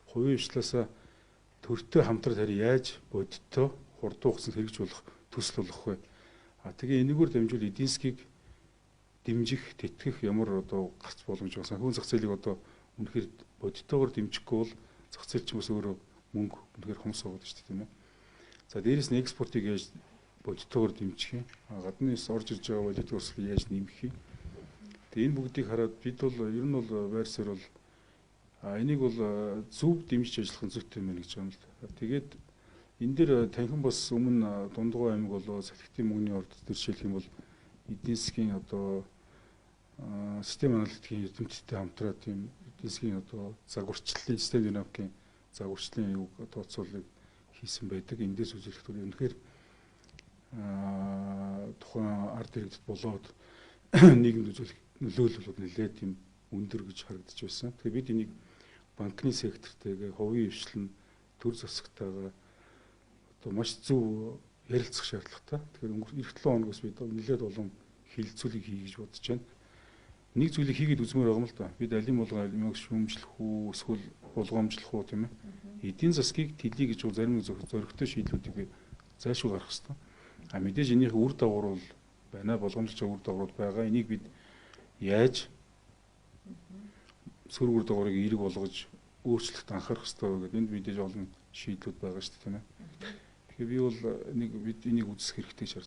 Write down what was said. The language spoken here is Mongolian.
хувийн хвшлээс төртөө хамтрал харин яаж бодиттой хурдан хугацаанд хэрэгжүүлэх төсөл болгох вэ? Тэгээ энэгээр дамжуул эдийн засгийг дэмжих, тэтгэх ямар одоо гарц боломж байгаа. Санхүүгийн зах зээлийг одоо үнэхээр бодиттойгоор дэмжихгүй бол зах зээл ч бас өөрөө мөнгө үнэхээр хомс байгаа шүү дээ, тийм ээ. За дээрэс нь экспортыг яаж бодиттойгоор дэмжих юм? Гаднаас орж ирж байгаа валютын өрсөлдөлийг яаж нэмэх юм? Тэгээ энэ бүгдийг хараад бид бол ер нь бол байр суурь бол энийг бол зөв дэмжиж ажиллах нь зүйтэй юм гэж байгаа юм л да. Тэгээд энэ дээр танхим бас өмнө Дундгой аймаг болоо салхитын мөнгөний орд төр жишээлх юм бол эдийн засгийн одоо систем аналитикийн эрдэмтдтэй хамтраад тийм эдийн засгийн одоо загварчлалын систем динамикийн загварчлалын юг тооцоолыг хийсэн байдаг. Эндээс үзүүлэхэд үнэхээр тухайн ард иргэдэд болоод нийгэмд үзүүлэх нөлөөлөл нэлээд тийм өндөр гэж харагдаж байсан. Тэгэхээр бид энийг банкны сектортэйгээ хувийн хвшлэн төр засагтайгаа одоо маш зөв ярилцах шаардлагатай. Тэгэхээр эх 7 хоногоос бид нэлээд олон хилцүүлэг хий гэж бодож байна. Нэг зүйлийг хийгээд үзмээр байгаа юм л да. Бид алим болгоо алимыг шүүмжлэх үү, эсвэл болгоомжлох уу тийм ээ. Эдийн засгийг тэлье гэж зарим зөрөгтэй шийдлүүдийг зайлшгүй гаргах хэрэгтэй. Мэдээж энийх үр дагавар бол байна, болгоомжлох үр дагаврууд байгаа. Энийг бид яаж сөрөг үр дагаврыг эерэг болгож өөрчлөлт анхаарах хэрэгтэй вэ гэдэг энд мэдээж олон шийдлүүд байгаа шүү дээ тийм ээ. Тэгэхээр би бол бид энийг үзэх хэрэгтэй гэж